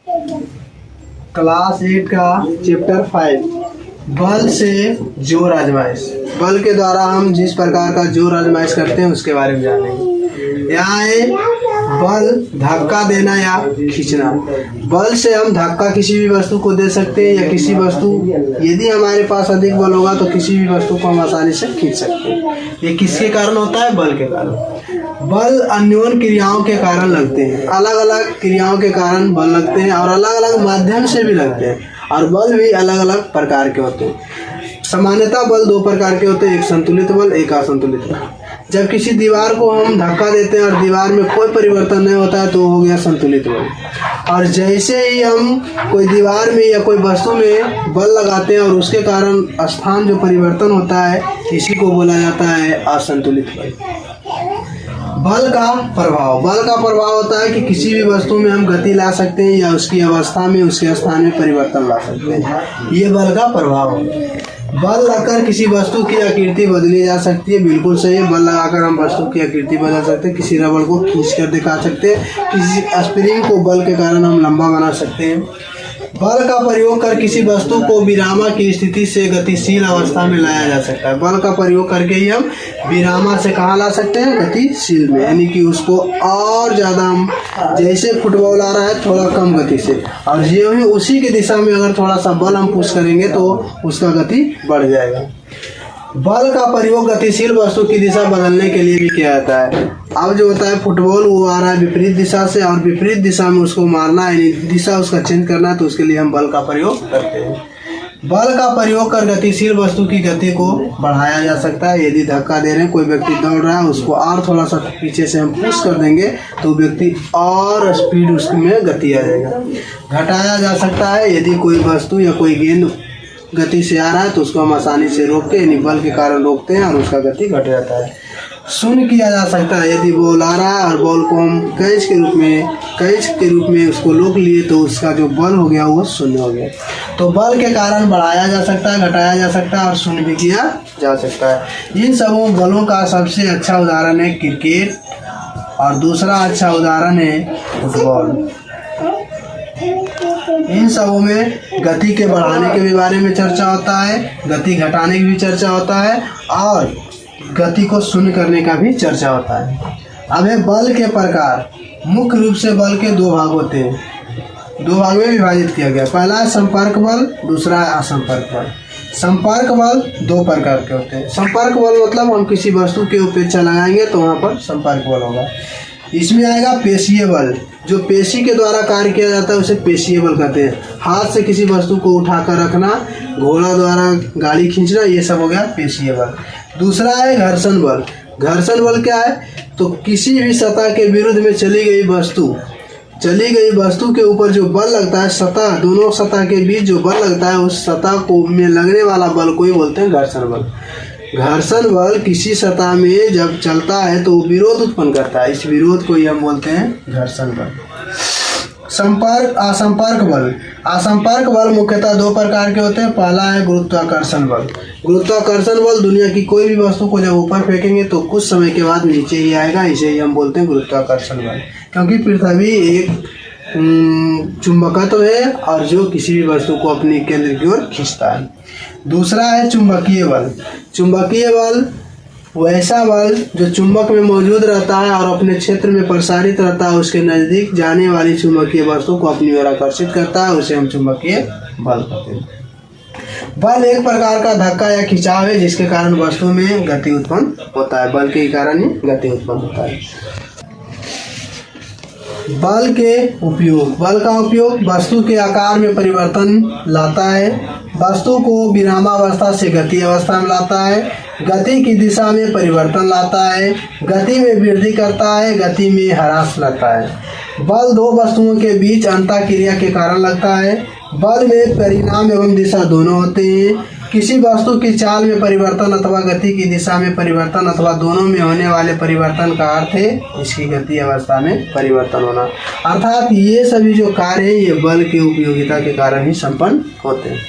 Class 8 का chapter 5 बल से जोर आजमाइश। बल के द्वारा हम जिस प्रकार का जोर आजमाइश करते हैं उसके बारे में जानेंगे। यहाँ है बल धक्का देना या खींचना। बल से हम धक्का किसी भी वस्तु को दे सकते हैं या किसी वस्तु, यदि हमारे पास अधिक बल होगा तो किसी भी वस्तु को हम आसानी से खींच सकते हैं। ये किसके कारण होता है? बल के कारण। बल अन्योन्य क्रियाओं के कारण लगते हैं। अलग अलग क्रियाओं के कारण बल लगते हैं और अलग अलग माध्यम से भी लगते हैं, और बल भी अलग अलग प्रकार के होते हैं। सामान्यतः बल दो प्रकार के होते हैं, एक संतुलित बल, एक असंतुलित बल। जब किसी दीवार को हम धक्का देते हैं और दीवार में कोई परिवर्तन नहीं होता है तो हो गया संतुलित बल। और जैसे ही हम कोई दीवार में या कोई वस्तु में बल लगाते हैं और उसके कारण स्थान जो परिवर्तन होता है, इसी को बोला जाता है असंतुलित बल। बल का प्रभाव होता है कि किसी भी वस्तु में हम गति ला सकते हैं या उसकी अवस्था में, उसके स्थान में परिवर्तन ला सकते हैं। ये बल का प्रभाव है। बल लगाकर किसी वस्तु की आकृति बदली जा सकती है। बिल्कुल सही है। बल लगाकर हम वस्तु की आकृति बदल सकते हैं। किसी रबड़ को खींच कर दिखा सकते हैं। किसी स्प्रिंग को बल के कारण हम लंबा बना सकते हैं। बल का प्रयोग कर किसी वस्तु को विरामा की स्थिति से गतिशील अवस्था में लाया जा सकता है। बल का प्रयोग करके ही हम विरामा से कहाँ ला सकते हैं? गतिशील में, यानी कि उसको और ज़्यादा हम, जैसे फुटबॉल आ रहा है थोड़ा कम गति से, और ये ही उसी की दिशा में अगर थोड़ा सा बल हम पुश करेंगे तो उसका गति बढ़ जाएगा। बल का प्रयोग गतिशील वस्तु की दिशा बदलने के लिए भी किया जाता है। अब जो होता है फुटबॉल, वो आ रहा है विपरीत दिशा से और विपरीत दिशा में उसको मारना है, दिशा उसका चेंज करना है, तो उसके लिए हम बल का प्रयोग करते हैं। बल का प्रयोग कर गतिशील वस्तु की गति को बढ़ाया जा सकता है। यदि धक्का दे रहे हैं, कोई व्यक्ति दौड़ रहा है, उसको और थोड़ा सा पीछे से हम पुश कर देंगे तो व्यक्ति और स्पीड उसमें गति आ जाएगा। घटाया जा सकता है। यदि कोई वस्तु या कोई गेंद गति से आ रहा है तो उसको हम आसानी से रोक के, यानी बल के कारण रोकते हैं और उसका गति घट जाता है। शून्य किया जा सकता है। यदि बॉल आ रहा है और बॉल को हम कैच के रूप में उसको रोक लिए तो उसका जो बल हो गया वो शून्य हो गया। तो बल के कारण बढ़ाया जा सकता है, घटाया जा सकता है और शून्य भी किया जा सकता है। इन सबों बलों का सबसे अच्छा उदाहरण है क्रिकेट और दूसरा अच्छा उदाहरण है फुटबॉल। इन सबों में गति के बढ़ाने के भी बारे में चर्चा होता है, गति घटाने की भी चर्चा होता है और गति को शून्य करने का भी चर्चा होता है। अब है बल के प्रकार। मुख्य रूप से बल के दो भाग होते हैं, दो भाग में विभाजित किया गया। पहला है संपर्क बल, दूसरा है असंपर्क बल। संपर्क बल दो प्रकार के होते हैं। संपर्क बल मतलब हम किसी वस्तु के अपेक्षा लगाएंगे तो वहाँ पर संपर्क बल होगा। इसमें आएगा पेशीय बल, जो पेशी के द्वारा कार्य किया जाता है उसे पेशीय बल कहते हैं। हाथ से किसी वस्तु को उठाकर रखना, घोड़ा द्वारा गाड़ी खींचना, ये सब हो गया पेशीय बल। दूसरा है घर्षण बल। घर्षण बल क्या है? तो किसी भी सतह के विरुद्ध में चली गई वस्तु के ऊपर जो बल लगता है, सतह, दोनों सतह के बीच जो बल लगता है, उस सतह को में लगने वाला बल को ही बोलते हैं घर्षण बल। घर्षण बल किसी सतह में जब चलता है तो विरोध उत्पन्न करता है, इस विरोध को ही हम बोलते हैं घर्षण बल। असंपर्क बल मुख्यतः दो प्रकार के होते हैं। पहला है गुरुत्वाकर्षण बल। गुरुत्वाकर्षण बल दुनिया की कोई भी वस्तु को जब ऊपर फेंकेंगे तो कुछ समय के बाद नीचे ही आएगा, इसे ही हम बोलते हैं गुरुत्वाकर्षण बल। क्योंकि पृथ्वी एक चुंबकत्व है और जो किसी भी वस्तु को अपने केंद्र की ओर खींचता है। दूसरा है चुंबकीय बल। चुंबकीय बल वैसा बल जो चुंबक में मौजूद रहता है और अपने क्षेत्र में प्रसारित रहता है, उसके नजदीक जाने वाली चुंबकीय वस्तु को अपनी ओर आकर्षित करता है, उसे हम चुंबकीय बल कहते हैं। बल एक प्रकार का धक्का या खिंचाव है जिसके कारण वस्तु में गति उत्पन्न होता है। बल के कारण ही गति उत्पन्न होता है। बल का उपयोग वस्तु के आकार में परिवर्तन लाता है, वस्तु को विरामावस्था से गति अवस्था में लाता है, गति की दिशा में परिवर्तन लाता है, गति में वृद्धि करता है, गति में ह्रास लाता है। बल दो वस्तुओं के बीच अंतःक्रिया के कारण लगता है। बल में परिणाम एवं दिशा दोनों होते हैं। किसी वस्तु की चाल में परिवर्तन अथवा गति की दिशा में परिवर्तन अथवा दोनों में होने वाले परिवर्तन का अर्थ है इसकी गति अवस्था में परिवर्तन होना। अर्थात ये सभी जो कार्य हैं ये बल की उपयोगिता के कारण ही संपन्न होते हैं।